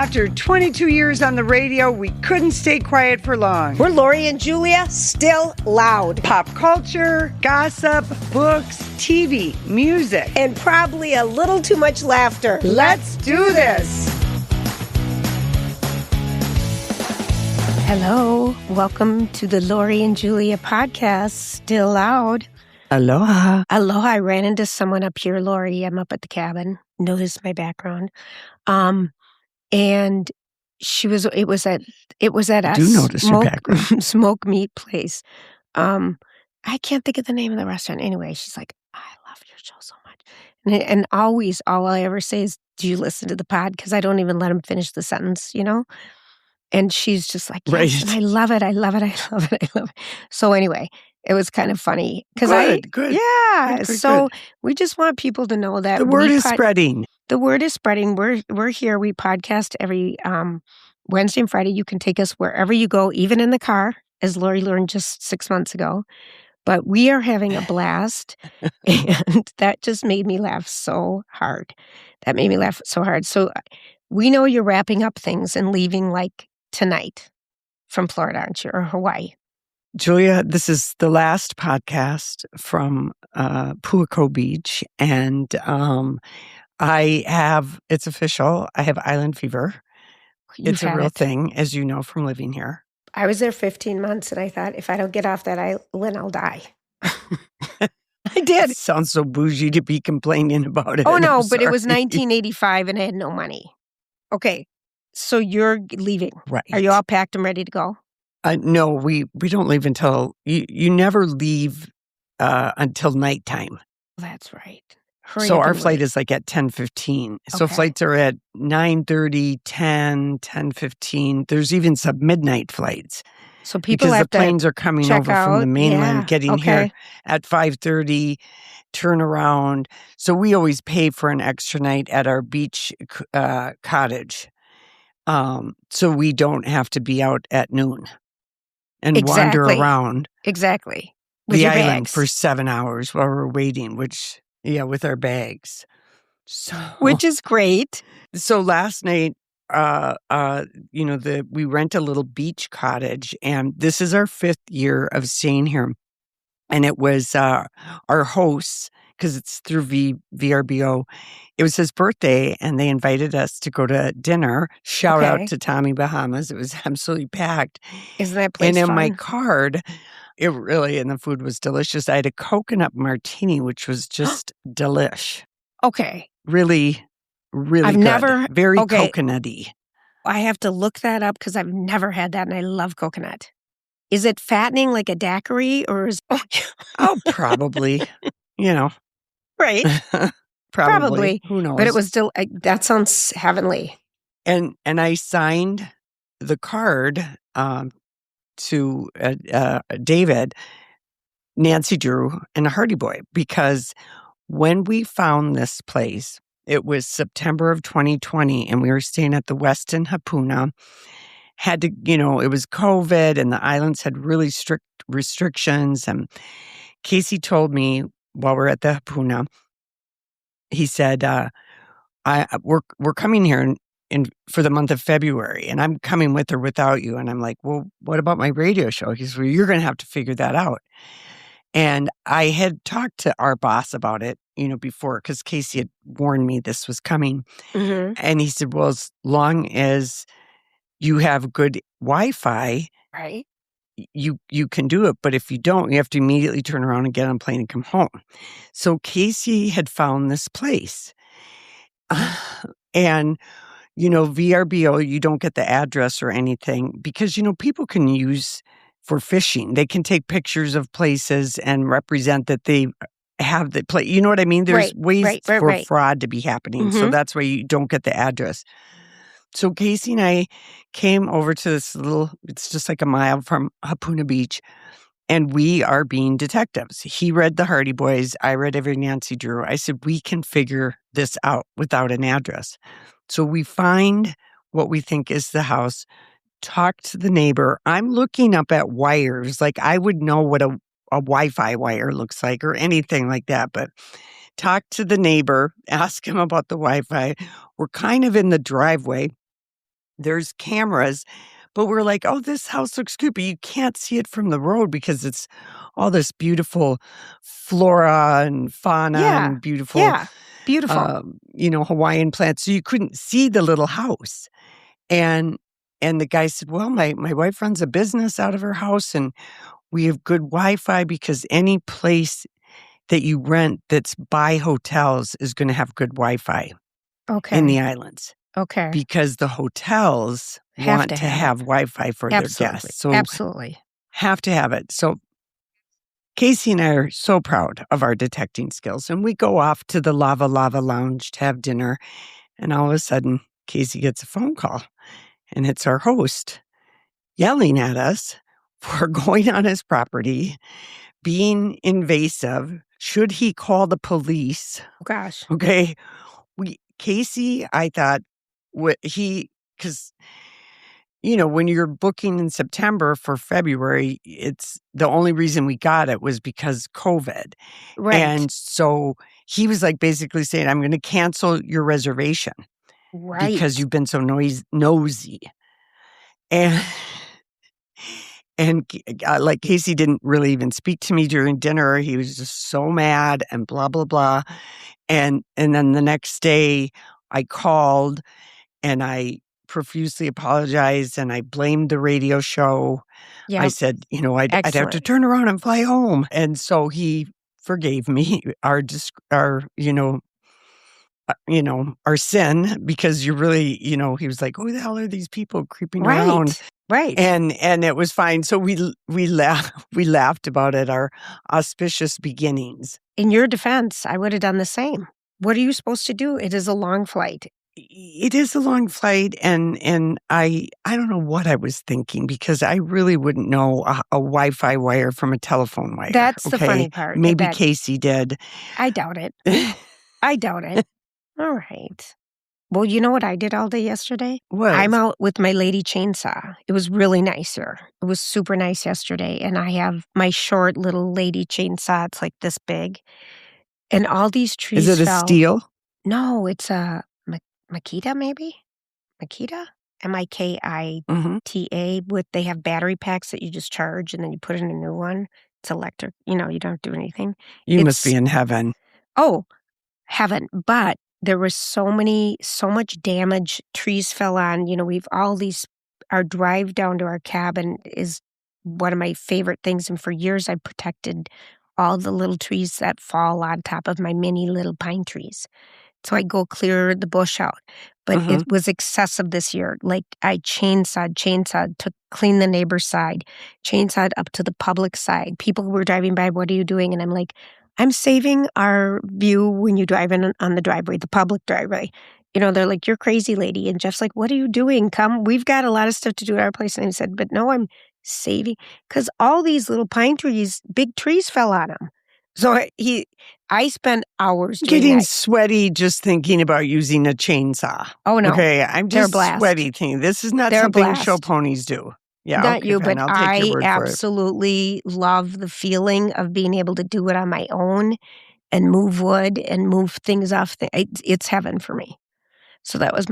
After 22 years on the radio, we couldn't stay quiet for long. We're Lori and Julia, still loud. Pop culture, gossip, books, TV, music. And probably a little too much laughter. Let's do this. Hello. Welcome to the Lori and Julia podcast, Still Loud. Aloha. Aloha. I ran into someone up here, Lori. I'm up at the cabin. Notice my background. And it was at a smoke meat place. I can't think of the name of the restaurant. Anyway, she's like, I love your show so much. And always, all I ever say is, do you listen to the pod? Because I don't even let them finish the sentence, you know? And she's just like, yes, right. And I love it. I love it. I love it. I love it. So anyway, it was kind of funny. Good. Yeah. Good, so we just want people to know that the word is spreading. The word is spreading. We're here. We podcast every Wednesday and Friday. You can take us wherever you go, even in the car, as Lori learned just 6 months ago. But we are having a blast. And that just made me laugh so hard. So we know you're wrapping up things and leaving like tonight from Florida, aren't you? Or Hawaii. Julia, this is the last podcast from Puako Beach. And it's official. I have island fever. It's a real thing, as you know from living here. I was there 15 months and I thought, if I don't get off that island, I'll die. I did. It sounds so bougie to be complaining about it. Oh, no, but it was 1985 and I had no money. Okay, so you're leaving. Right. Are you all packed and ready to go? No, we don't leave until, you never leave until nighttime. That's right. So our flight is like at 10:15. So flights are at 9:30, 10, 10:15. There's even some midnight flights. So people because have the planes are coming over from the mainland, getting here at 5:30, turn around. So we always pay for an extra night at our beach cottage. So we don't have to be out at noon and wander around. Exactly. With the island for 7 hours while we're waiting, with our bags. So, which is great. So last night, we rent a little beach cottage, and this is our 5th year of staying here. And it was our hosts, because it's through VRBO. It was his birthday, and they invited us to go to dinner. Shout out to Tommy Bahamas. It was absolutely packed. Isn't that place And in fun? my card, and the food was delicious. I had a coconut martini, which was just delish. Okay. Really, really good. Very coconutty. I have to look that up because I've never had that, and I love coconut. Is it fattening like a daiquiri, or is Oh, probably. Right. Probably. Who knows? But it was still, that sounds heavenly. And I signed the card to David, Nancy Drew, and a Hardy Boy, because when we found this place, it was September of 2020, and we were staying at the Westin Hapuna. It was COVID, and the islands had really strict restrictions. And Casey told me while we're at the Hapuna, he said, we're coming here for the month of February, and I'm coming with or without you. And I'm like, well, what about my radio show? He said, well, you're going to have to figure that out. And I had talked to our boss about it, before, because Casey had warned me this was coming. Mm-hmm. And he said, well, as long as you have good Wi-Fi, right, you can do it. But if you don't, you have to immediately turn around and get on a plane and come home. So Casey had found this place. And VRBO, you don't get the address or anything because, people can use for fishing. They can take pictures of places and represent that they have the place. You know what I mean? There's ways for fraud to be happening. Mm-hmm. So that's why you don't get the address. So Casey and I came over to this it's just like a mile from Hapuna Beach, and we are being detectives. He read the Hardy Boys. I read every Nancy Drew. I said, we can figure this out without an address. So we find what we think is the house, talk to the neighbor. I'm looking up at wires. Like I would know what a Wi-Fi wire looks like or anything like that. But talk to the neighbor, ask him about the Wi-Fi. We're kind of in the driveway. there's cameras, but we're like, oh, this house looks good, but you can't see it from the road because it's all this beautiful flora and fauna and beautiful, Hawaiian plants. So you couldn't see the little house. And the guy said, well, my wife runs a business out of her house and we have good Wi-Fi because any place that you rent that's by hotels is going to have good Wi-Fi in the islands. Okay. Because the hotels want to have Wi-Fi for their guests. So absolutely. Have to have it. So Casey and I are so proud of our detecting skills. And we go off to the Lava Lounge to have dinner. And all of a sudden, Casey gets a phone call. And it's our host yelling at us for going on his property, being invasive. Should he call the police? Oh, gosh. Okay. Casey, I thought, because, when you're booking in September for February, it's the only reason we got it was because COVID. Right. And so he was like basically saying, I'm going to cancel your reservation. Right. Because you've been so nosy. And like Casey didn't really even speak to me during dinner. He was just so mad and blah, blah, blah. And then the next day I called and I profusely apologized and I blamed the radio show. Yep. I said, I'd have to turn around and fly home. And so he forgave me our sin, because you really, he was like, who the hell are these people creeping around? Right. And it was fine. So we laughed about it, our auspicious beginnings. In your defense, I would have done the same. What are you supposed to do? It is a long flight. It is a long flight. And I don't know what I was thinking, because I really wouldn't know a Wi-Fi wire from a telephone wire. That's the funny part. Maybe Casey did. I doubt it. I doubt it. All right. Well, you know what I did all day yesterday? What? I'm out with my lady chainsaw. It was really nice here. It was super nice yesterday. And I have my short little lady chainsaw. It's like this big. And all these trees Is it a steel? No, it's a Makita, maybe? Makita? Mikita. They have battery packs that you just charge and then you put in a new one. It's electric. You don't do anything. You must be in heaven. Oh, heaven. But there was so much damage. Trees fell on, we've all these, our drive down to our cabin is one of my favorite things. And for years, I protected all the little trees that fall on top of my mini little pine trees. So I go clear the bush out. But it was excessive this year. Like I chainsawed to clean the neighbor's side, chainsawed up to the public side. People were driving by, what are you doing? And I'm like, I'm saving our view when you drive in on the driveway, the public driveway. They're like, you're crazy, lady. And Jeff's like, what are you doing? Come, we've got a lot of stuff to do at our place. And I said, but no, I'm saving. Because all these little pine trees, big trees fell on them. So I spent hours getting sweaty just thinking about using a chainsaw. Oh, no. Okay, I'm just sweaty thinking. This is not something show ponies do. Yeah, not you, fine. but I absolutely love the feeling of being able to do it on my own and move wood and move things off. It's heaven for me. So that was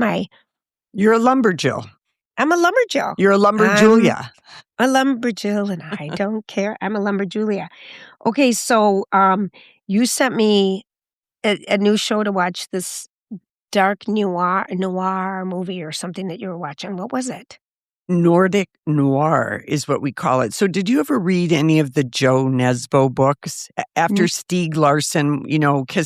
You're a lumberjill. I'm a lumberjill. You're a lumberjulia. A lumberjill, and I don't care. I'm a lumberjulia. Okay, so you sent me a new show to watch, this dark noir movie or something that you were watching. What was it? Nordic Noir is what we call it. So did you ever read any of the Joe Nesbo books after Stieg Larsson, because,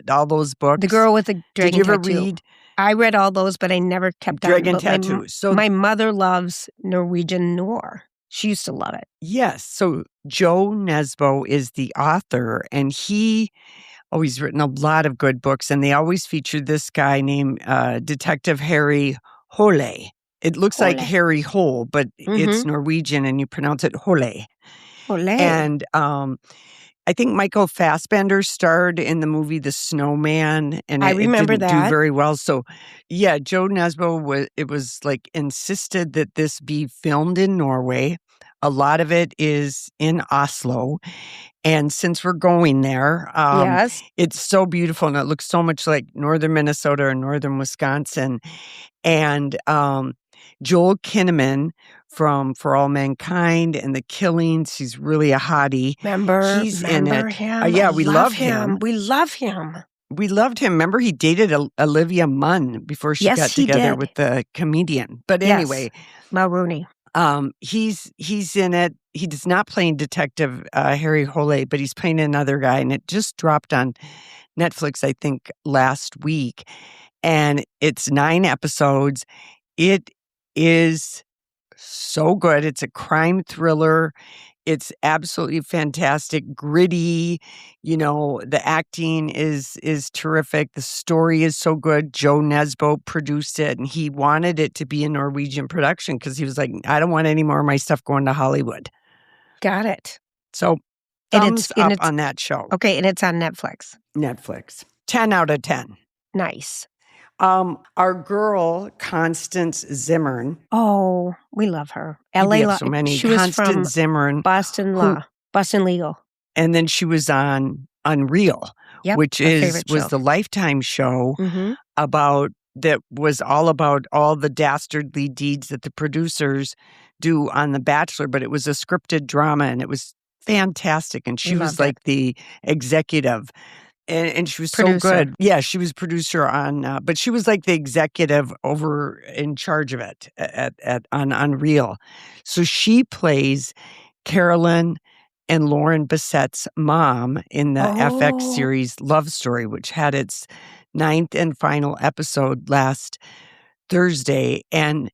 all those books? The Girl with the Dragon Tattoo. Did you ever read? I read all those, but I never kept on. Dragon Tattoo. So my mother loves Norwegian noir. She used to love it. Yes. So Joe Nesbo is the author, and he's written a lot of good books, and they always feature this guy named Detective Harry Hole. It looks like Harry Hole, but it's Norwegian, and you pronounce it Hole. Hole. And I think Michael Fassbender starred in the movie The Snowman, and I remember it didn't that. do very well. So, yeah, Joe Nesbo was like insisted that this be filmed in Norway. A lot of it is in Oslo. And since we're going there, Yes. it's so beautiful and it looks so much like northern Minnesota or northern Wisconsin. And Joel Kinnaman from For All Mankind and The Killings, he's really a hottie. He's in it. Him. Yeah, we love him. We love him. We loved him. Remember, he dated Olivia Munn before she got together with the comedian. But anyway, Mulrooney. He's in it. He does not play Detective Harry Hole, but he's playing another guy, and it just dropped on Netflix, I think, last week. And it's 9 episodes. It is so good. It's a crime thriller. It's absolutely fantastic, gritty. The acting is terrific. The story is so good. Joe Nesbo produced it, and he wanted it to be a Norwegian production because he was like, I don't want any more of my stuff going to Hollywood. Got it. So thumbs up on that show. Okay, and it's on Netflix. 10 out of 10. Nice. Our girl, Constance Zimmern. Oh, we love her. LA so many. She Constance was from Zimmern. Boston Legal. And then she was on Unreal, which was the Lifetime show that was all about all the dastardly deeds that the producers do on The Bachelor, but it was a scripted drama and it was fantastic. And she was like the executive. And she was so good. Yeah, she was producer on, but she was like the executive over in charge of it on Unreal. So she plays Carolyn and Lauren Bessette's mom in the FX series Love Story, which had its 9th and final episode last Thursday. And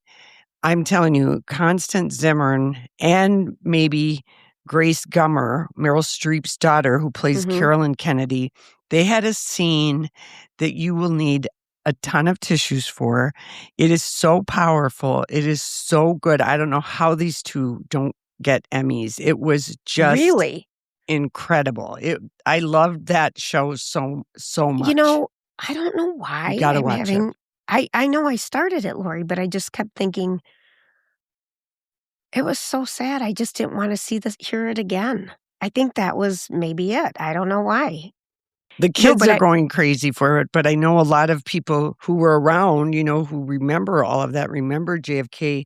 I'm telling you, Constance Zimmern and maybe Grace Gummer, Meryl Streep's daughter, who plays Carolyn Kennedy, they had a scene that you will need a ton of tissues for. It is so powerful. It is so good. I don't know how these two don't get Emmys. It was just really incredible. I loved that show so much. I don't know why. You gotta watch it. I know I started it, Lori, but I just kept thinking it was so sad. I just didn't want to hear it again. I think that was maybe it. I don't know why. The kids are going crazy for it, but I know a lot of people who were around, who remember all of that, remember JFK.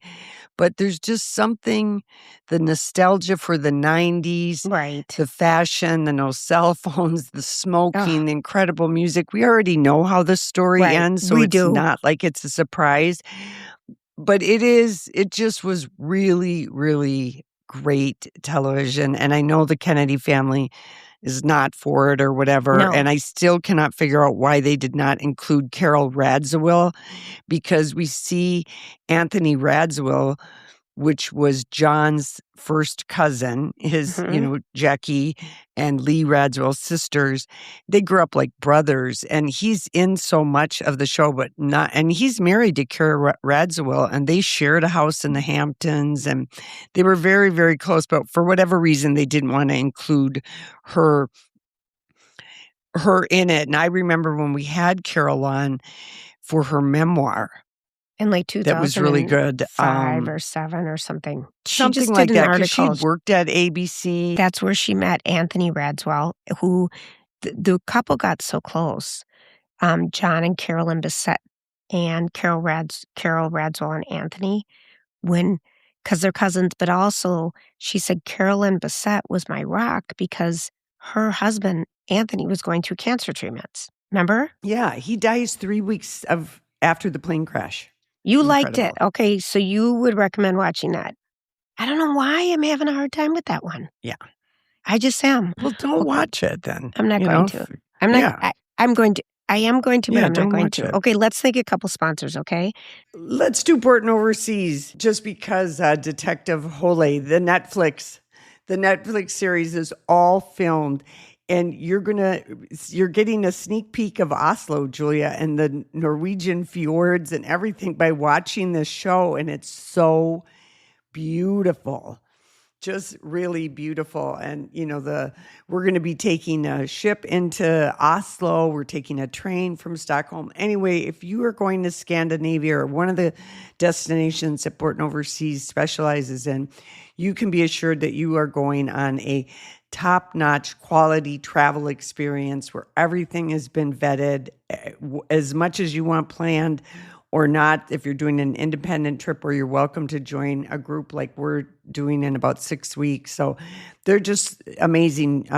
But there's just something, the nostalgia for the 90s, the fashion, the no cell phones, the smoking, the incredible music. We already know how the story ends, so it's not like it's a surprise. But it just was really, really great television. And I know the Kennedy family is not for it or whatever. No. And I still cannot figure out why they did not include Carol Radziwill, because we see Anthony Radziwill, which was John's first cousin, his, Jackie and Lee Radziwill's sisters. They grew up like brothers, and he's in so much of the show, but not, and he's married to Kara Radziwill, and they shared a house in the Hamptons, and they were very, very close, but for whatever reason, they didn't want to include her in it. And I remember when we had Carol on for her memoir, in like 2000, that was really good. 5 or 7 or something. Something just like that, because she worked at ABC. That's where she met Anthony Radziwill, who the couple got so close. John and Carolyn Bessette and Carol Radziwill and Anthony, because they're cousins, but also she said Carolyn Bessette was my rock because her husband, Anthony, was going through cancer treatments. Remember? Yeah, he dies 3 weeks after the plane crash. You liked it. Okay, so you would recommend watching that. I don't know why I'm having a hard time with that one. Yeah. I just am. Well, don't watch it then. I'm not going to. I'm not. Yeah. I'm going to. I am going to, but I'm not going to. Okay, let's think a couple sponsors, okay? Let's do Porton Overseas, just because Detective Hole, the Netflix series is all filmed. And you're getting a sneak peek of Oslo, Julia, and the Norwegian fjords and everything by watching this show. And it's so beautiful. just really beautiful. And, we're going to be taking a ship into Oslo. We're taking a train from Stockholm. Anyway, if you are going to Scandinavia or one of the destinations that Borton Overseas specializes in, you can be assured that you are going on a top-notch quality travel experience where everything has been vetted as much as you want planned or not. If you're doing an independent trip, or you're welcome to join a group like we're doing in about 6 weeks. So they're just amazing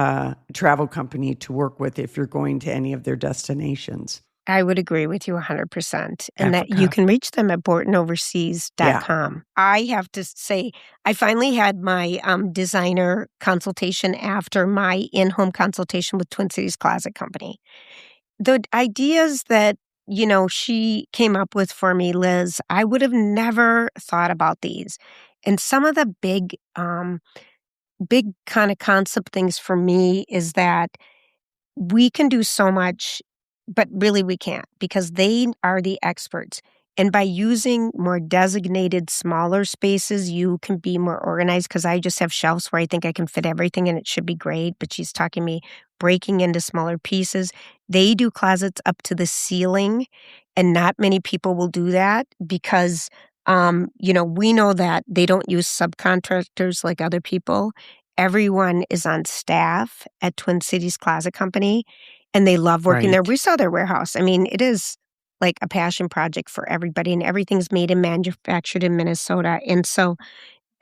travel company to work with if you're going to any of their destinations. I would agree with you 100%. And that you can reach them at bortonoverseas.com. Yeah. I have to say, I finally had my designer consultation after my in-home consultation with Twin Cities Closet Company. The ideas that she came up with for me, Liz, I would have never thought about these. And some of the big kind of concept things for me is that we can do so much, but really we can't, because they are the experts. And by using more designated, smaller spaces, you can be more organized, because I just have shelves where I think I can fit everything and it should be great. But she's talking me breaking into smaller pieces. They do closets up to the ceiling, and not many people will do that because, we know that they don't use subcontractors like other people. Everyone is on staff at Twin Cities Closet Company, and they love working there. We saw their warehouse. I mean, it is like a passion project for everybody, and everything's made and manufactured in Minnesota. And so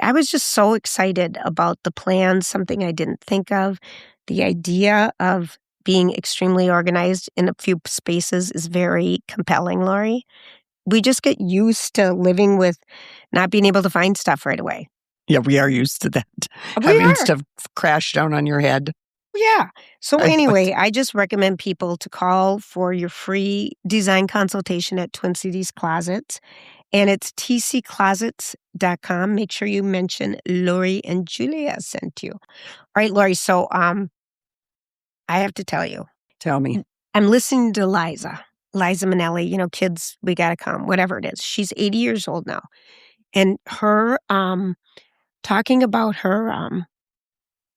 I was just so excited about the plans, something I didn't think of. The idea of being extremely organized in a few spaces is very compelling, Lori. We just get used to living with not being able to find stuff right away. Yeah, we are used to that. Having stuff crash down on your head. Yeah. So anyway, I just recommend people to call for your free design consultation at Twin Cities Closets. And it's tcclosets.com. Make sure you mention Lori and Julia sent you. All right, Lori. So I have to tell you. Tell me. I'm listening to Liza Minnelli, kids, we got to come, whatever it is. She's 80 years old now. And her talking about her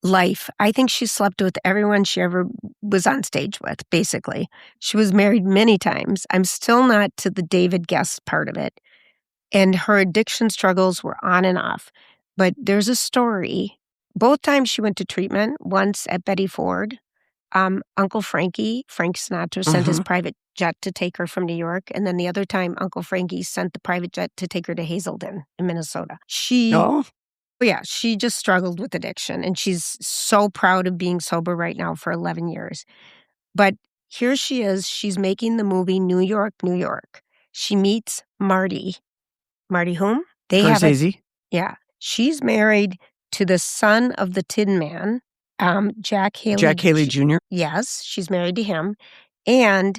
life, I think she slept with everyone she ever was on stage with, basically. She was married many times. I'm still not to the David Guest part of it. And her addiction struggles were on and off. But there's a story. Both times she went to treatment, once at Betty Ford. Uncle Frank Sinatra sent his private jet to take her from New York. And then the other time, Uncle Frankie sent the private jet to take her to Hazelden in Minnesota. She just struggled with addiction. And she's so proud of being sober right now for 11 years. But here she is. She's making the movie New York, New York. She meets Marty. Marty whom? Scorsese. Yeah. She's married to the son of the Tin Man. Jack Haley Jr. Yes, she's married to him, and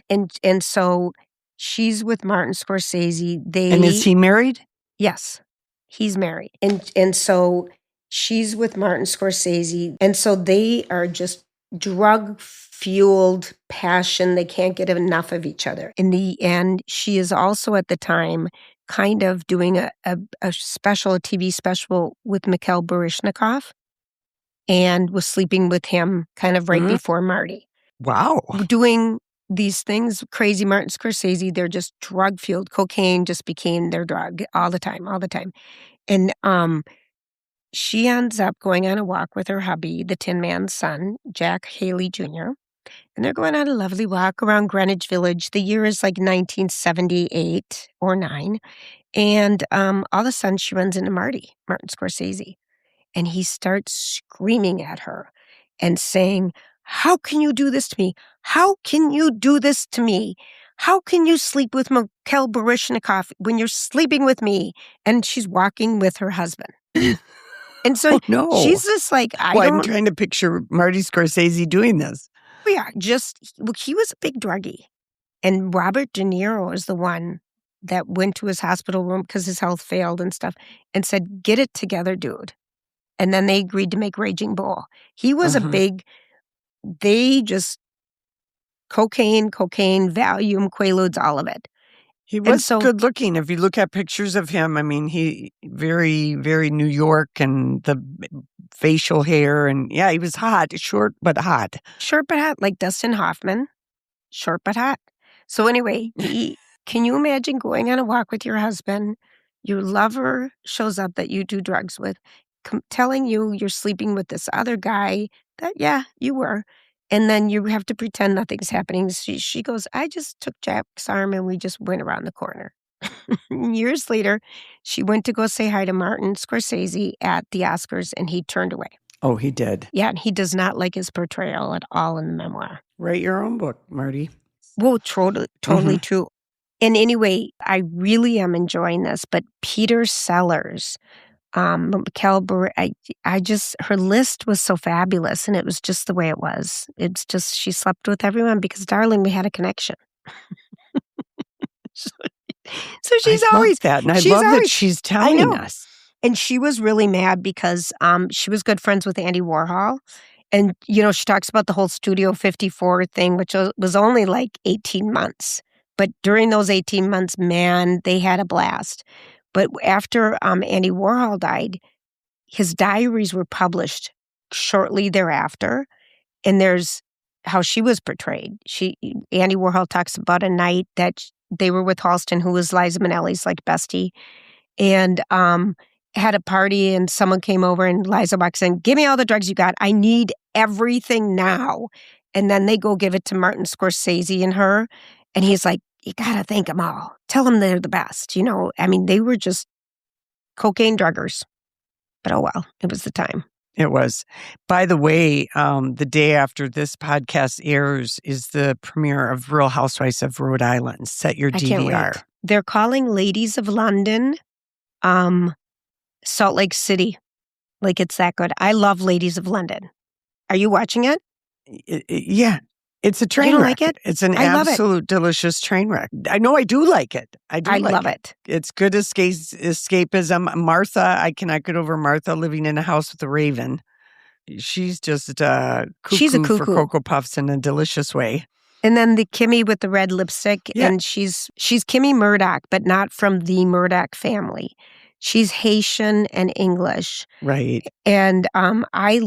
so she's with Martin Scorsese. And is he married? Yes, he's married, and so she's with Martin Scorsese, and so they are just drug-fueled passion. They can't get enough of each other. In the end, she is also at the time kind of doing a TV special with Mikhail Baryshnikov. And was sleeping with him kind of right before Marty. Wow. Doing these things, crazy Martin Scorsese, they're just drug-fueled. Cocaine just became their drug all the time. And she ends up going on a walk with her hubby, the Tin Man's son, Jack Haley Jr., and they're going on a lovely walk around Greenwich Village. The year is like 1978 or 9. And all of a sudden, she runs into Martin Scorsese. And he starts screaming at her and saying, "How can you do this to me? How can you do this to me? How can you sleep with Mikhail Baryshnikov when you're sleeping with me?" And she's walking with her husband. And so she's just like, I'm trying to picture Marty Scorsese doing this. Yeah, he was a big druggie. And Robert De Niro is the one that went to his hospital room because his health failed and stuff and said, "Get it together, dude." And then they agreed to make Raging Bull. He was cocaine, Valium, Quaaludes, all of it. He was good looking. If you look at pictures of him, I mean, he very, very New York and the facial hair. And yeah, he was hot, short but hot. Short but hot, like Dustin Hoffman. Short but hot. So anyway, can you imagine going on a walk with your husband? Your lover shows up that you do drugs with, telling you you're sleeping with this other guy that, yeah, you were. And then you have to pretend nothing's happening. She goes, I just took Jack's arm and we just went around the corner. Years later, she went to go say hi to Martin Scorsese at the Oscars and he turned away. Oh, he did. Yeah, and he does not like his portrayal at all in the memoir. Write your own book, Marty. Well, totally true. And anyway, I really am enjoying this, but Peter Sellers, her list was so fabulous, and it was just the way it was. It's just, she slept with everyone because, darling, we had a connection. So she's always that, and I love that she's telling us. And she was really mad because she was good friends with Andy Warhol. And, you know, she talks about the whole Studio 54 thing, which was only like 18 months. But during those 18 months, man, they had a blast. But after Andy Warhol died, his diaries were published shortly thereafter. And there's how she was portrayed. Andy Warhol talks about a night that they were with Halston, who was Liza Minnelli's like bestie, and had a party, and someone came over, and Liza walks in, give me all the drugs you got. I need everything now. And then they go give it to Martin Scorsese and her, and he's like, you gotta thank them all. Tell them they're the best. You know, I mean, they were just cocaine druggers. But oh well, it was the time. It was. By the way, the day after this podcast airs is the premiere of Real Housewives of Rhode Island. Set your DVR. Can't wait. They're calling Ladies of London Salt Lake City. Like, it's that good. I love Ladies of London. Are you watching it? Yeah. It's a train wreck. Like it? It's an absolute delicious train wreck. I know I do like it. I love it. It's good escapism. Martha, I cannot get over Martha living in a house with a raven. She's just she's a cuckoo for Cocoa Puffs in a delicious way. And then the Kimmy with the red lipstick, and she's Kimmy Murdoch, but not from the Murdoch family. She's Haitian and English. Right. And I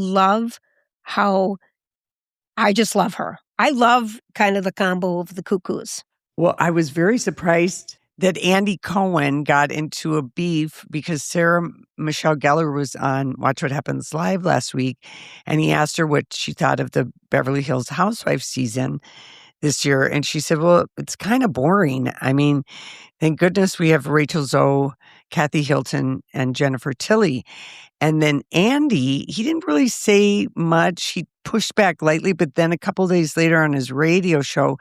just love her. I love kind of the combo of the cuckoos. Well, I was very surprised that Andy Cohen got into a beef because Sarah Michelle Gellar was on Watch What Happens Live last week, and he asked her what she thought of the Beverly Hills Housewives season this year. And she said, well, it's kind of boring. I mean, thank goodness we have Rachel Zoe, Kathy Hilton, and Jennifer Tilly. And then Andy, he didn't really say much. He pushed back lightly, but then a couple of days later on his radio show,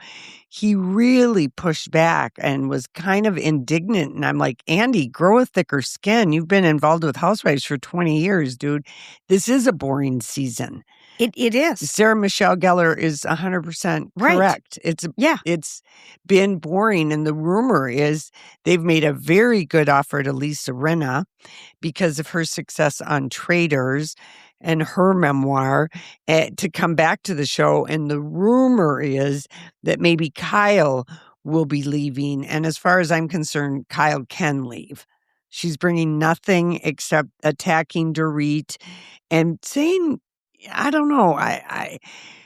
he really pushed back and was kind of indignant. And I'm like, Andy, grow a thicker skin. You've been involved with Housewives for 20 years, dude. This is a boring season. It is. Sarah Michelle Gellar is 100% correct. It's been boring. And the rumor is they've made a very good offer to Lisa Rinna because of her success on Traitors and her memoir to come back to the show. And the rumor is that maybe Kyle will be leaving. And as far as I'm concerned, Kyle can leave. She's bringing nothing except attacking Dorit and saying, I don't know.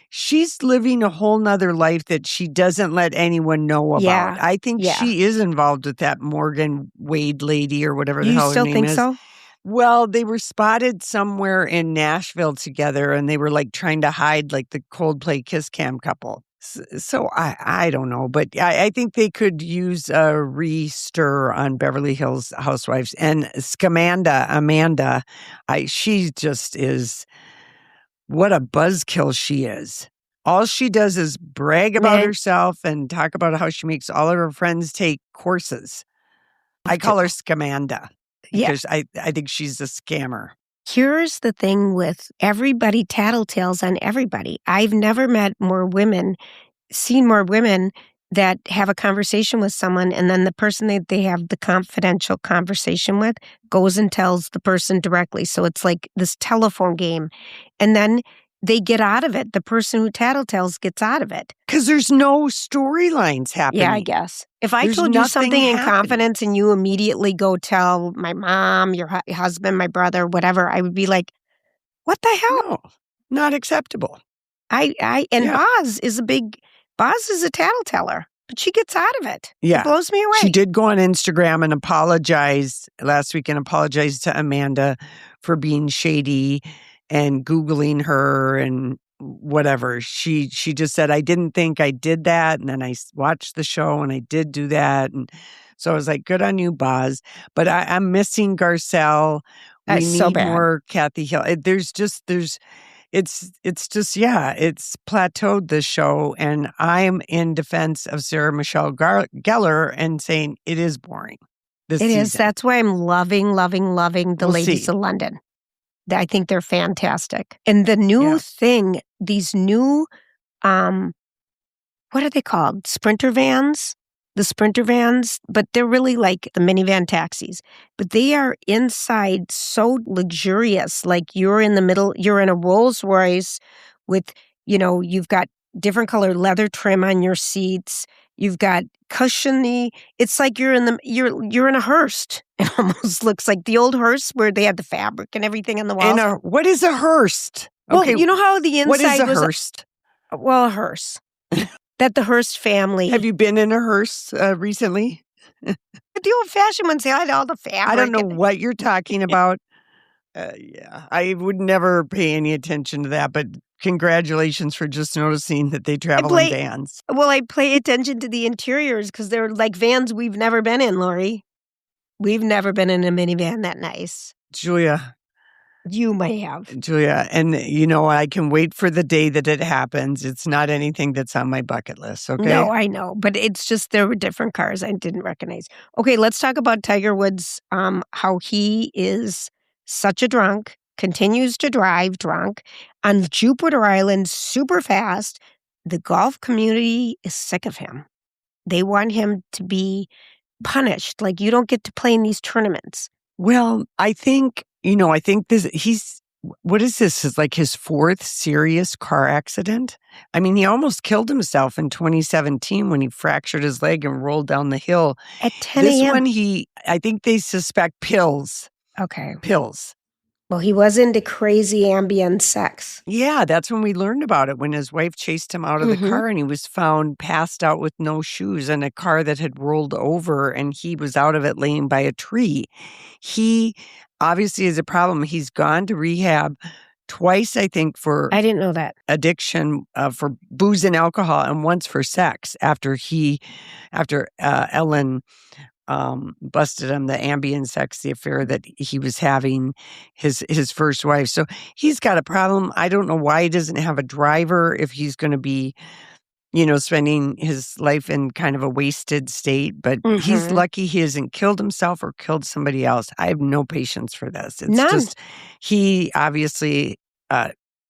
She's living a whole nother life that she doesn't let anyone know about. Yeah. I think she is involved with that Morgan Wade lady or whatever the hell her name is. You still think so? Well, they were spotted somewhere in Nashville together, and they were like trying to hide like the Coldplay Kiss Cam couple. So I don't know, but I think they could use a re-stir on Beverly Hills Housewives. And Amanda, she just is... What a buzzkill she is. All she does is brag about herself and talk about how she makes all of her friends take courses. I call her Scamanda because I think she's a scammer. Here's the thing with everybody tattletales on everybody. I've never seen more women that have a conversation with someone, and then the person that they have the confidential conversation with goes and tells the person directly. So it's like this telephone game. And then they get out of it. The person who tattletales gets out of it. Because there's no storylines happening. Yeah, I guess. If I told you something in confidence and you immediately go tell my mom, your husband, my brother, whatever, I would be like, What the hell? No, not acceptable. And Boz is a tattleteller, but she gets out of it. Yeah. It blows me away. She did go on Instagram and apologize last week and apologized to Amanda for being shady and Googling her and whatever. She just said, I didn't think I did that. And then I watched the show and I did do that. And so I was like, good on you, Boz. But I'm missing Garcelle. We That's need so bad. more Kathy Hill. It's plateaued, this show. And I'm in defense of Sarah Michelle Gellar and saying it is boring. This season. That's why I'm loving the Ladies of London. I think they're fantastic. And the new thing, these new, what are they called? Sprinter vans? The Sprinter vans, but they're really like the minivan taxis. But they are inside so luxurious. Like you're in the middle, you're in a Rolls Royce with, you've got different color leather trim on your seats. You've got cushiony. It's like you're in a hearse. It almost looks like the old hearse where they had the fabric and everything on the walls. And what is a hearse? Well, you know how the inside what is a was hearse? A hearse. That the Hearst family. Have you been in a hearse recently? The old-fashioned ones had all the fabric. I don't know what you're talking about. I would never pay any attention to that, but congratulations for just noticing that they travel in vans. Well, I pay attention to the interiors because they're like vans we've never been in, Lori. We've never been in a minivan that nice. Julia. You may have. Julia, and I can wait for the day that it happens. It's not anything that's on my bucket list, okay? No, I know, but it's just there were different cars I didn't recognize. Okay, let's talk about Tiger Woods, how he is such a drunk, continues to drive drunk on Jupiter Island super fast. The golf community is sick of him. They want him to be punished. Like, you don't get to play in these tournaments. Well, I think what is this? Is like his fourth serious car accident? I mean, he almost killed himself in 2017 when he fractured his leg and rolled down the hill. At 10 a.m.? This one, I think they suspect pills. Okay. Pills. Well, he was into crazy ambient sex. Yeah, that's when we learned about it, when his wife chased him out of the car and he was found passed out with no shoes in a car that had rolled over and he was out of it laying by a tree. He obviously is a problem. He's gone to rehab twice, I think, for... I didn't know that. Addiction for booze and alcohol, and once for sex after Ellen... busted him, the ambient sex, the affair that he was having his first wife. So he's got a problem. I don't know why he doesn't have a driver if he's going to be, spending his life in kind of a wasted state. But he's lucky he hasn't killed himself or killed somebody else. I have no patience for this. It's just, he obviously,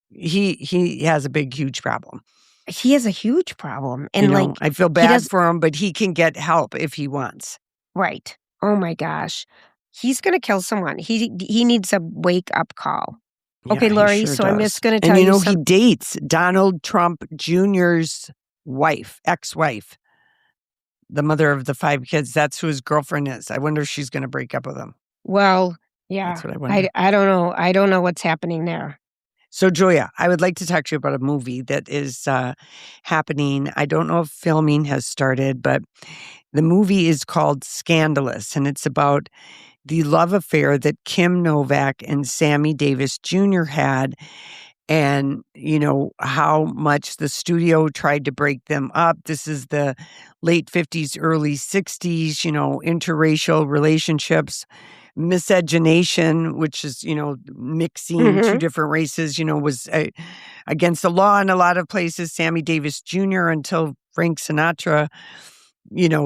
he has a big, huge problem. He has a huge problem. And I feel bad for him, but he can get help if he wants. Right. Oh my gosh. He's going to kill someone. He needs a wake-up call. Yeah, okay, Lori, sure so does. I'm just going to tell you he dates Donald Trump Jr.'s ex-wife, the mother of the 5 kids. That's who his girlfriend is. I wonder if she's going to break up with him. Well, yeah. That's what I wonder. I don't know. I don't know what's happening there. So, Julia, I would like to talk to you about a movie that is happening. I don't know if filming has started, but the movie is called Scandalous, and it's about the love affair that Kim Novak and Sammy Davis Jr. had, and, how much the studio tried to break them up. This is the late 50s, early 60s, interracial relationships. Miscegenation, which is, mixing two different races, was against the law in a lot of places. Sammy Davis Jr. until Frank Sinatra,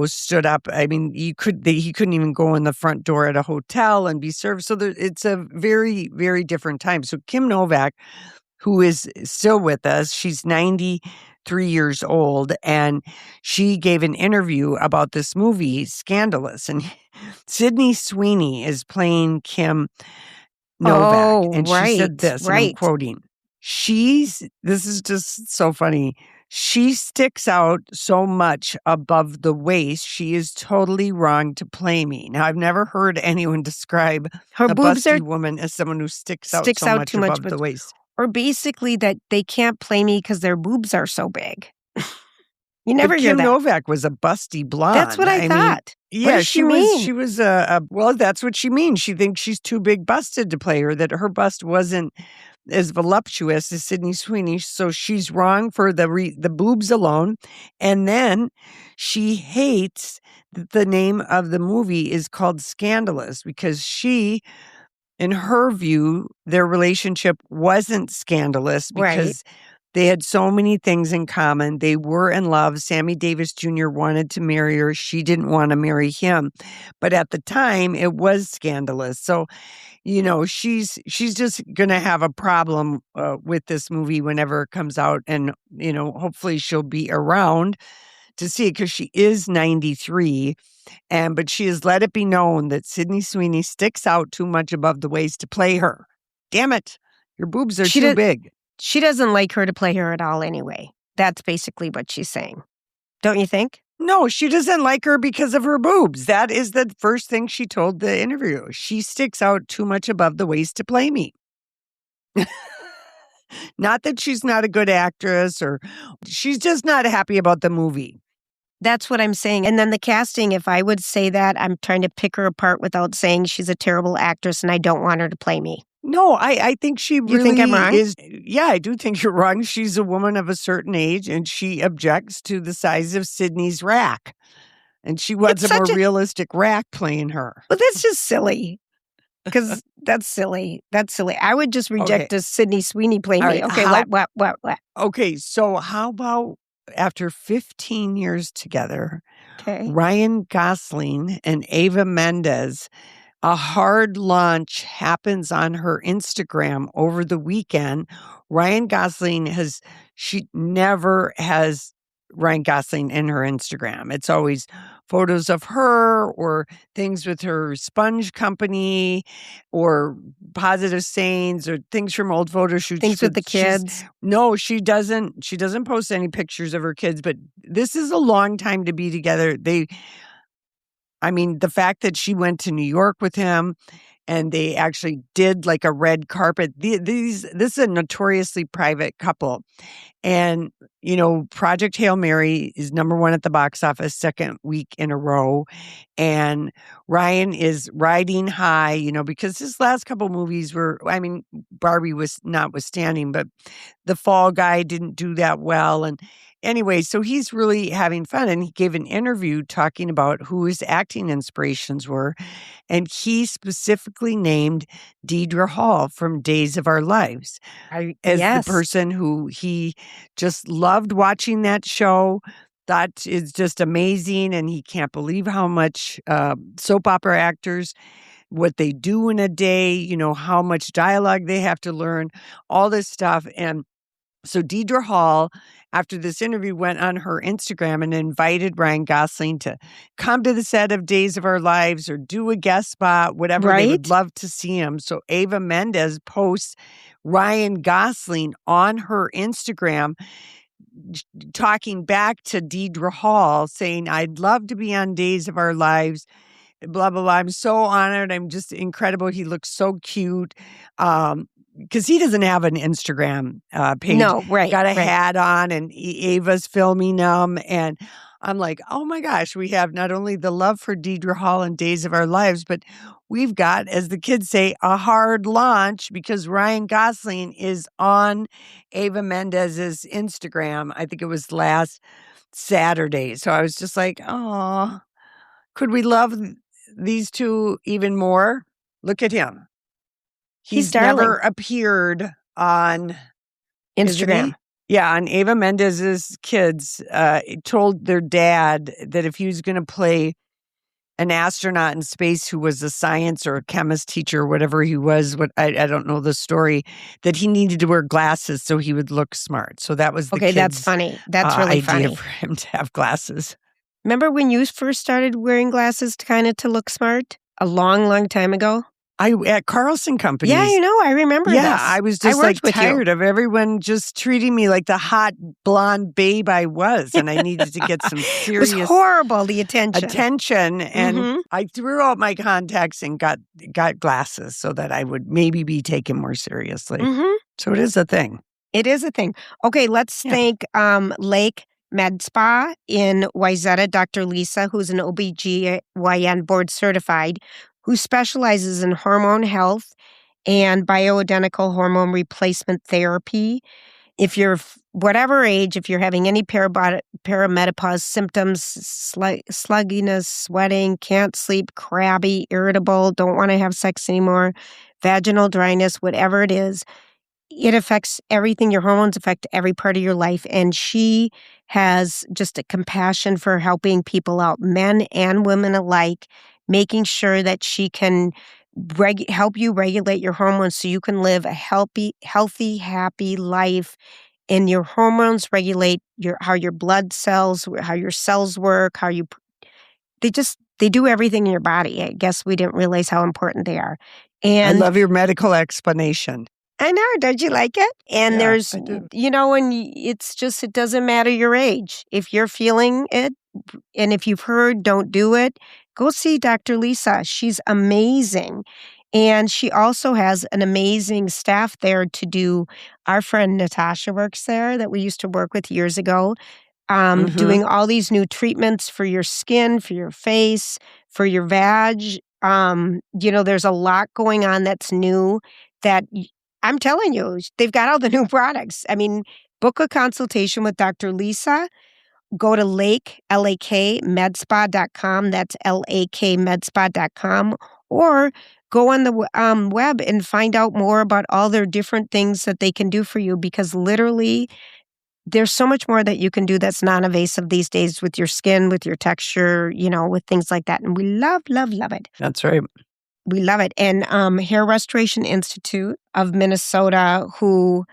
stood up. I mean, he couldn't even go in the front door at a hotel and be served. So it's a very, very different time. So Kim Novak, who is still with us, she's 93 years old, and she gave an interview about this movie, Scandalous, and Sydney Sweeney is playing Kim Novak, and she said this, and I'm quoting, this is just so funny. She sticks out so much above the waist. She is totally wrong to play me. Now, I've never heard anyone describe Her a boobs busty woman as someone who sticks out so much too much above the waist. Or basically that they can't play me because their boobs are so big. You never But hear Kim that. Novak was a busty blonde. That's what I thought. Yeah, What does she mean? She was well, that's what she means. She thinks she's too big busted to play her, that her bust wasn't as voluptuous as Sydney Sweeney, so she's wrong for the boobs alone. And then she hates that the name of the movie is called Scandalous because she, in her view, their relationship wasn't scandalous because they had so many things in common. They were in love. Sammy Davis Jr. wanted to marry her. She didn't want to marry him. But at the time, it was scandalous. So, you know, she's just going to have a problem with this movie whenever it comes out. And, you know, hopefully she'll be around to see it because she is 93. But she has let it be known that Sydney Sweeney sticks out too much above the waist to play her. Damn it. Your boobs are too big. She doesn't like her to play her at all anyway. That's basically what she's saying. Don't you think? No, she doesn't like her because of her boobs. That is the first thing she told the interviewer. She sticks out too much above the waist to play me. Not that she's not a good actress or she's just not happy about the movie. That's what I'm saying. And then the casting, if I would say that, I'm trying to pick her apart without saying she's a terrible actress and I don't want her to play me. No, I think she really You think I'm wrong? is. Yeah, I do think you're wrong. She's a woman of a certain age and she objects to the size of Sydney's rack. And she wants a more realistic rack playing her. But that's just silly. Because that's silly. That's silly. I would just reject a Sydney Sweeney playing me. Right, Okay, what? Okay, so how about after 15 years together, Okay. Ryan Gosling and Eva Mendes, a hard launch happens on her Instagram over the weekend. Ryan Gosling she never has Ryan Gosling in her Instagram. It's always photos of her or things with her sponge company or positive sayings or things from old photo shoots. Things with the kids. No, she doesn't post any pictures of her kids, but this is a long time to be together. The fact that she went to New York with him and they actually did like a red carpet. This is a notoriously private couple. And, you know, Project Hail Mary is #1 at the box office second week in a row. And Ryan is riding high, you know, because his last couple movies were, Barbie was notwithstanding, but The Fall Guy didn't do that well. And anyway, so he's really having fun. And he gave an interview talking about who his acting inspirations were. And he specifically named Deidre Hall from Days of Our Lives as the person who he just loved watching that show, thought is just amazing. And he can't believe how much soap opera actors, what they do in a day, you know, how much dialogue they have to learn, all this stuff. And so Deidre Hall, after this interview, went on her Instagram and invited Ryan Gosling to come to the set of Days of Our Lives or do a guest spot, whatever. They would love to see him. So Eva Mendes posts Ryan Gosling on her Instagram talking back to Deidre Hall saying, "I'd love to be on Days of Our Lives, blah, blah, blah. I'm so honored. I'm just incredible. He looks so cute." Because he doesn't have an Instagram page. No, right. Got a hat on and Ava's filming him. And I'm like, oh my gosh, we have not only the love for Deidre Hall and Days of Our Lives, but we've got, as the kids say, a hard launch because Ryan Gosling is on Eva Mendes's Instagram. I think it was last Saturday. So I was just like, oh, could we love these two even more? Look at him. He's never appeared on Instagram. Yeah, on Eva Mendes's kids told their dad that if he was going to play an astronaut in space who was a science or a chemist teacher or whatever he was, I don't know the story, that he needed to wear glasses so he would look smart. So that was the kid's that's funny. That's really idea funny for him to have glasses. Remember when you first started wearing glasses to look smart? A long, long time ago? At Carlson Companies. Yeah, I remember this. Yeah, I was just tired of everyone just treating me like the hot blonde babe I was, and I needed to get some serious. It was horrible, the attention. And I threw out my contacts and got glasses so that I would maybe be taken more seriously. So it is a thing. It is a thing. Okay, let's thank Lake Med Spa in Wayzata, Dr. Lisa, who's an OBGYN board certified, who specializes in hormone health and bioidentical hormone replacement therapy. If you're whatever age, if you're having any perimenopause symptoms, slugginess, sweating, can't sleep, crabby, irritable, don't want to have sex anymore, vaginal dryness, whatever it is, it affects everything. Your hormones affect every part of your life. And she has just a compassion for helping people out, men and women alike, making sure that she can help you regulate your hormones so you can live a healthy, happy life. And your hormones regulate how your blood cells, how your cells work, they do everything in your body. I guess we didn't realize how important they are. And I love your medical explanation. I know. Don't you like it? And there's, I do. and it's just, it doesn't matter your age. If you're feeling it, and if you've heard, don't do it, go see Dr. Lisa. She's amazing. And she also has an amazing staff there to do. Our friend Natasha works there that we used to work with years ago, doing all these new treatments for your skin, for your face, for your vag. There's a lot going on that's new that I'm telling you, they've got all the new products. I mean, book a consultation with Dr. Lisa. Go to lakmedspa.com. That's lakmedspa.com. Or go on the web and find out more about all their different things that they can do for you, because literally there's so much more that you can do that's non-invasive these days with your skin, with your texture, with things like that. And we love, love, love it. That's right. We love it. And Hair Restoration Institute of Minnesota, who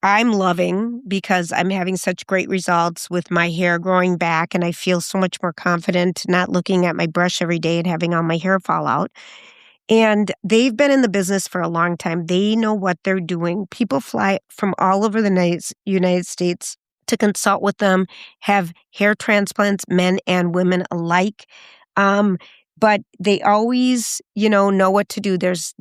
I'm loving because I'm having such great results with my hair growing back, and I feel so much more confident not looking at my brush every day and having all my hair fall out. And they've been in the business for a long time. They know what they're doing. People fly from all over the United States to consult with them, have hair transplants, men and women alike. But they always, know what to do. There's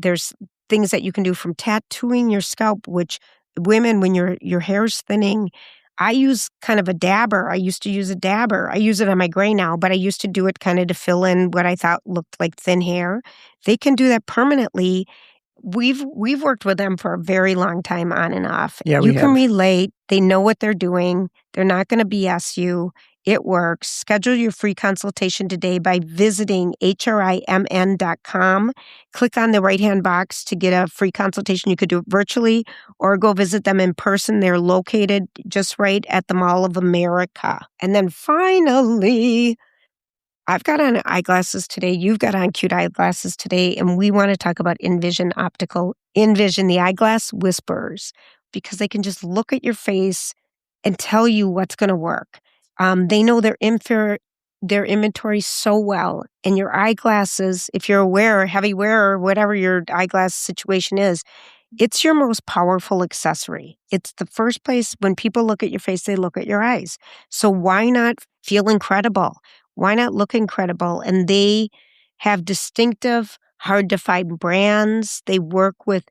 things that you can do, from tattooing your scalp, which women, when your hair's thinning, I use kind of a dabber. I used to use a dabber. I use it on my gray now, but I used to do it kind of to fill in what I thought looked like thin hair. They can do that permanently. We've worked with them for a very long time, on and off. Yeah, you can relate. They know what they're doing. They're not going to BS you. It works. Schedule your free consultation today by visiting hrimn.com. Click on the right-hand box to get a free consultation. You could do it virtually or go visit them in person. They're located just right at the Mall of America. And then finally, I've got on eyeglasses today. You've got on cute eyeglasses today. And we want to talk about Envision Optical. Envision, the eyeglass whisperers, because they can just look at your face and tell you what's going to work. They know their inventory so well. And your eyeglasses, if you're a heavy wearer, whatever your eyeglass situation is, it's your most powerful accessory. It's the first place when people look at your face, they look at your eyes. So why not feel incredible? Why not look incredible? And they have distinctive, hard-to-find brands. They work with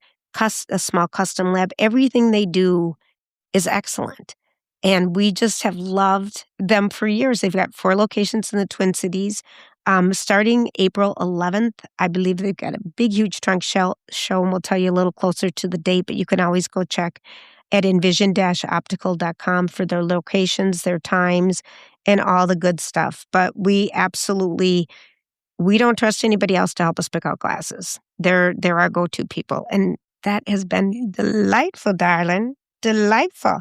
a small custom lab. Everything they do is excellent. And we just have loved them for years. They've got 4 locations in the Twin Cities. Starting April 11th, I believe they've got a big, huge trunk show, and we'll tell you a little closer to the date, but you can always go check at envision-optical.com for their locations, their times, and all the good stuff. But we don't trust anybody else to help us pick out glasses. They're our go-to people. And that has been delightful, darling. Delightful.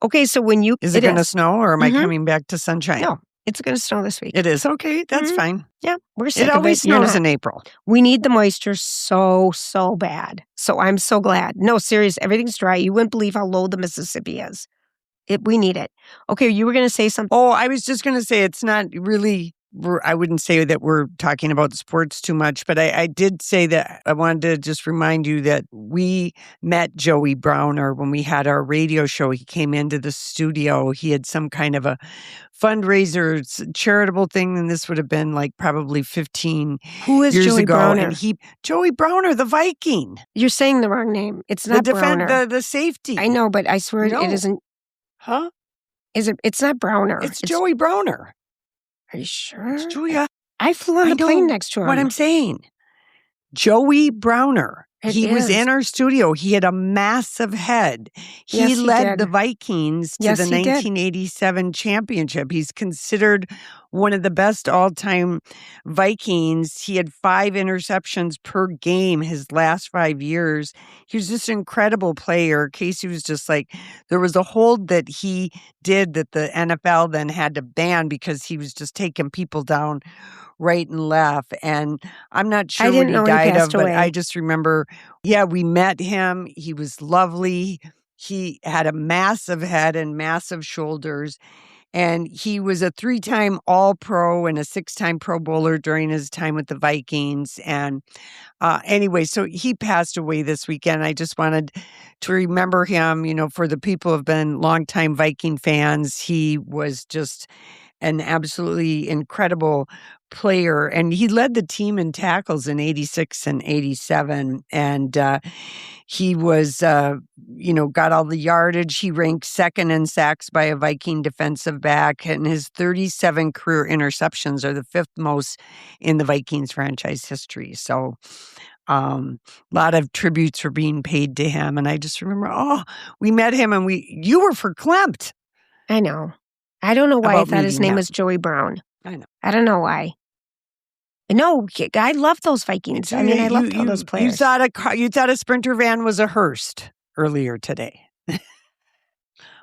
Okay, so when you... Is it going to snow, or am I coming back to sunshine? No, it's going to snow this week. It is? Okay, that's fine. Yeah, we're sick of it. It always snows in April. We need the moisture so bad. So I'm so glad. No, serious, everything's dry. You wouldn't believe how low the Mississippi is. We need it. Okay, you were going to say something. Oh, I was just going to say it's not really I wouldn't say that we're talking about sports too much, but I did say that I wanted to just remind you that we met Joey Browner when we had our radio show. He came into the studio. He had some kind of a fundraiser, charitable thing, and this would have been like probably 15 Who is years Joey ago. Browner? And Joey Browner, the Viking. You're saying the wrong name. It's not Browner. The safety. I know, but I swear it isn't. Huh? Is it? It's not Browner. It's Joey Browner. Are you sure? It's Julia. I flew on the plane next to him. What I'm saying. Joey Browner. He was in our studio. He had a massive head. He led the Vikings to the 1987 championship. He's considered one of the best all-time Vikings. He had 5 interceptions per game his last 5 years. He was just an incredible player. Casey was just like, there was a hold that he did that the NFL then had to ban because he was just taking people down right and left. And I'm not sure what he died of, but I just remember, we met him. He was lovely. He had a massive head and massive shoulders. And he was a 3-time All-Pro and a 6-time Pro Bowler during his time with the Vikings. And anyway, so he passed away this weekend. I just wanted to remember him, for the people who have been longtime Viking fans. He was just an absolutely incredible player, and he led the team in tackles in 86 and 87. And he was, got all the yardage. He ranked second in sacks by a Viking defensive back, and his 37 career interceptions are the 5th most in the Vikings franchise history. So a lot of tributes were being paid to him. And I just remember, we met him, and you were verklempt. I know. I don't know why I thought his name was Joey Brown. I know. I don't know why. No, I love those Vikings. I mean, I love all those players. You thought a Sprinter van was a Hearst earlier today.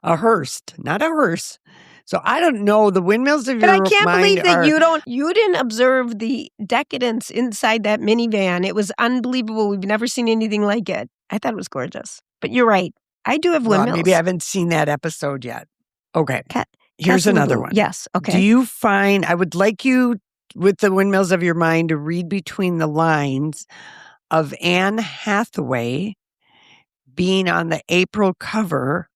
A Hearst, not a hearse. So I don't know the windmills of your mind. But I can't believe that you didn't observe the decadence inside that minivan. It was unbelievable. We've never seen anything like it. I thought it was gorgeous. But you're right. I do have windmills. Maybe I haven't seen that episode yet. Okay. Here's another one. Yes. Okay. Do you find, I would like you, with the windmills of your mind, to read between the lines of Anne Hathaway being on the April cover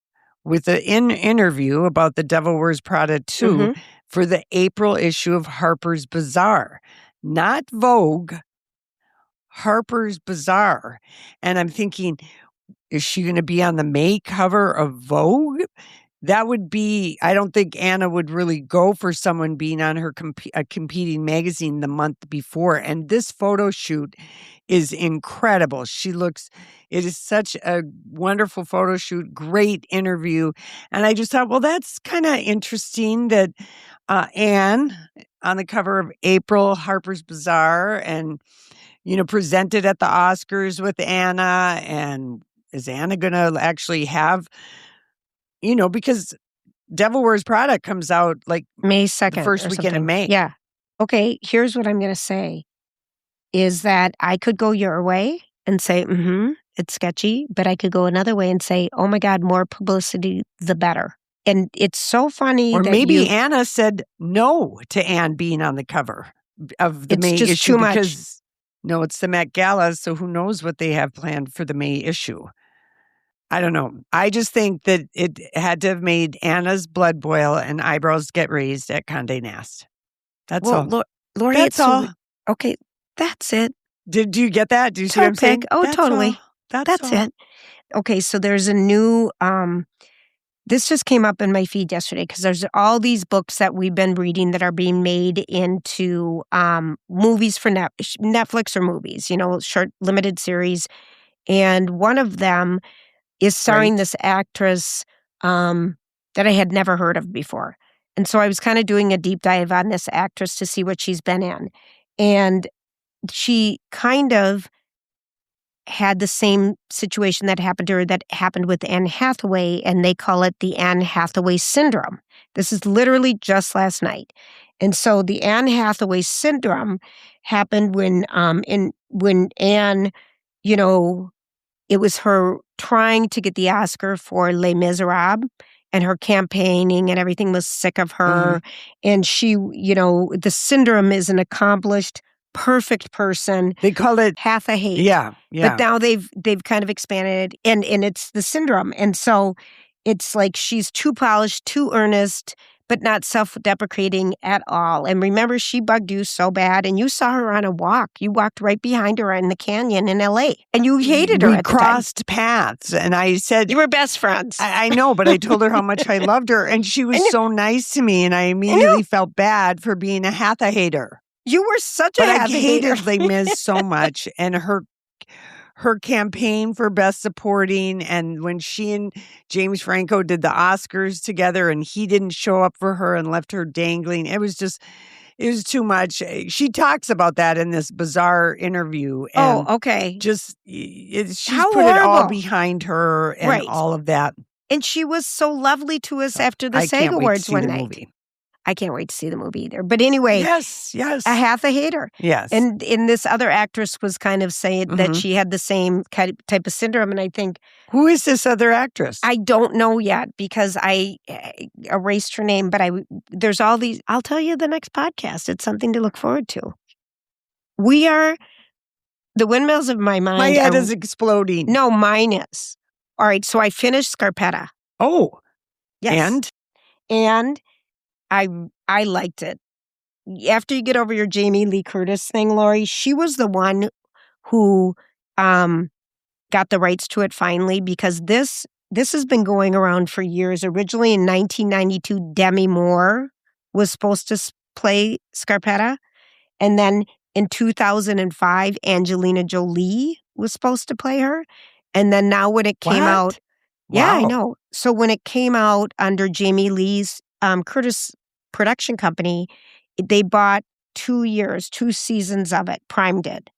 with an interview about The Devil Wears Prada 2 for the April issue of Harper's Bazaar. Not Vogue, Harper's Bazaar. And I'm thinking, is she going to be on the May cover of Vogue? That would be, I don't think Anna would really go for someone being on her competing magazine the month before. And this photo shoot is incredible. It is such a wonderful photo shoot, great interview. And I just thought, well, that's kind of interesting that Anne on the cover of April, Harper's Bazaar, and, presented at the Oscars with Anna. And is Anna going to actually have... because Devil Wears Prada comes out like May 2nd, the first weekend in May. Yeah. Okay, here's what I'm going to say, is that I could go your way and say, it's sketchy, but I could go another way and say, oh my God, more publicity, the better. And it's so funny. Or maybe Anna said no to Anne being on the cover of the May issue. It's just too much. No, it's the Met Gala, so who knows what they have planned for the May issue. I don't know. I just think that it had to have made Anna's blood boil and eyebrows get raised at Condé Nast. That's all. Lori, that's all. Okay, that's it. Do you get that? Do you see what I'm saying? Oh, that's totally. All. That's it. Okay, so there's a new... this just came up in my feed yesterday because there's all these books that we've been reading that are being made into movies for Netflix or movies, short limited series. And one of them is starring this actress that I had never heard of before. And so I was kind of doing a deep dive on this actress to see what she's been in. And she kind of had the same situation that happened to her that happened with Anne Hathaway, and they call it the Anne Hathaway syndrome. This is literally just last night. And so the Anne Hathaway syndrome happened when Anne, it was her trying to get the Oscar for Les Miserables, and her campaigning and everything was sick of her. And she, the syndrome is an accomplished, perfect person. They call it Hathaway. Yeah. But now they've kind of expanded it, and it's the syndrome. And so it's like she's too polished, too earnest, but not self-deprecating at all. And remember, she bugged you so bad, and you saw her on a walk. You walked right behind her in the canyon in L.A., and you hated her at the time. We crossed paths, and I said... You were best friends. I know, but I told her how much I loved her, and she was so nice to me, and I immediately felt bad for being a Hatha-hater. You were such a Hatha-hater. I hater. hated Les Mis so much, and her campaign for Best Supporting, and when she and James Franco did the Oscars together and he didn't show up for her and left her dangling, it was too much. She talks about that in this Bazaar interview. And okay. She's put it all behind her and all of that. And she was so lovely to us after the SAG Awards one night. Movie. I can't wait to see the movie either. But anyway, yes, a Hatha-hater. Yes. And this other actress was kind of saying that she had the same type of syndrome. And I think... Who is this other actress? I don't know yet because I erased her name. But there's all these... I'll tell you the next podcast. It's something to look forward to. We are... The windmills of my mind... My head is exploding. No, mine is. All right, so I finished Scarpetta. Oh. Yes. And I liked it. After you get over your Jamie Lee Curtis thing, Lori, she was the one who got the rights to it finally, because this has been going around for years. Originally in 1992, Demi Moore was supposed to play Scarpetta. And then in 2005, Angelina Jolie was supposed to play her. And then now when it came out... Yeah, I know. So when it came out under Jamie Lee's Curtis production company, they bought 2 seasons of it, Prime did.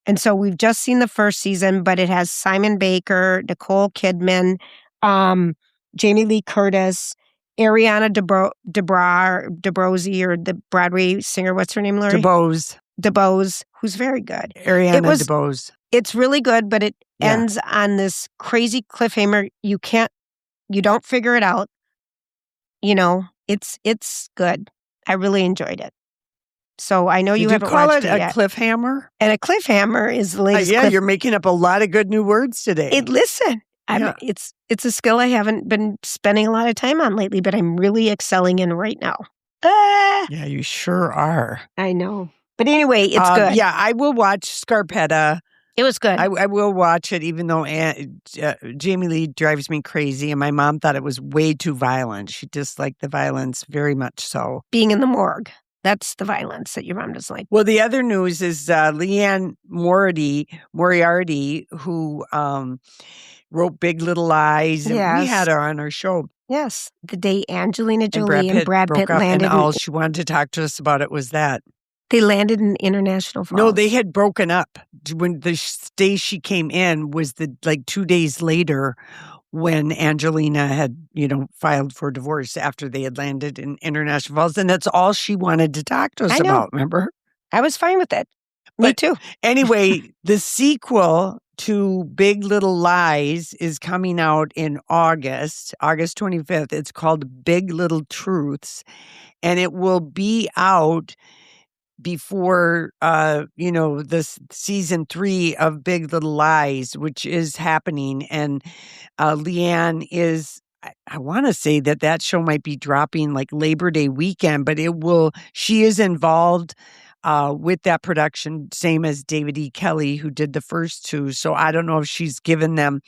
And so we've just seen the first season, but it has Simon Baker, Nicole Kidman, Jamie Lee Curtis, Ariana DeBose, or the Broadway singer. What's her name, Lori? DeBose, who's very good. Ariana DeBose. It's really good, but it ends on this crazy cliffhanger. You don't figure it out. It's good. I really enjoyed it. So I know you haven't watched it yet. Did you call it a cliffhammer? And a cliffhammer is the latest. You're making up a lot of good new words today. It's a skill I haven't been spending a lot of time on lately, but I'm really excelling in right now. Yeah, you sure are. I know. But anyway, it's good. Yeah, I will watch Scarpetta. It was good. I will watch it, even though Jamie Lee drives me crazy, and my mom thought it was way too violent. She disliked the violence very much so. Being in the morgue. That's the violence that your mom doesn't like. Well, the other news is Leanne Moriarty, who wrote Big Little Lies. And we had her on our show. Yes. The day Angelina Jolie and Brad Pitt landed. And all she wanted to talk to us about it was that. They landed in International Falls. No, they had broken up. When the day she came in was 2 days later, when Angelina had, filed for divorce after they had landed in International Falls. And that's all she wanted to talk to us about, remember? I was fine with it. Me too. Anyway, the sequel to Big Little Lies is coming out in August 25th. It's called Big Little Truths. And it will be out before, this season 3 of Big Little Lies, which is happening. And Leanne is, I want to say that show might be dropping like Labor Day weekend, but she is involved with that production, same as David E. Kelley, who did the first 2. So I don't know if she's given them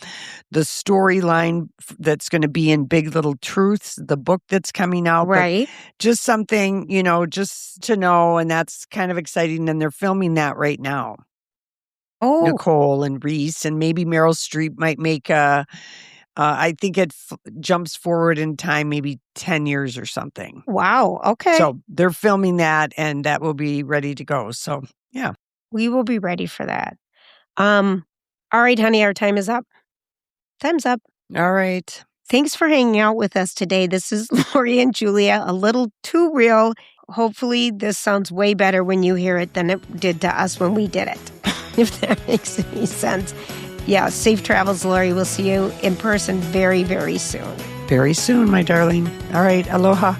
the storyline that's going to be in Big Little Truths, the book that's coming out. Right. But just something, just to know. And that's kind of exciting. And they're filming that right now. Oh. Nicole and Reese, and maybe Meryl Streep might make I think it jumps forward in time, maybe 10 years or something. Wow. Okay. So they're filming that, and that will be ready to go. So, yeah. We will be ready for that. All right, honey, our time is up. Time's up. All right. Thanks for hanging out with us today. This is Lori and Julia, a little too real. Hopefully this sounds way better when you hear it than it did to us when we did it, if that makes any sense. Yeah, safe travels, Lori. We'll see you in person very, very soon. very soon, my darling. All right. Aloha.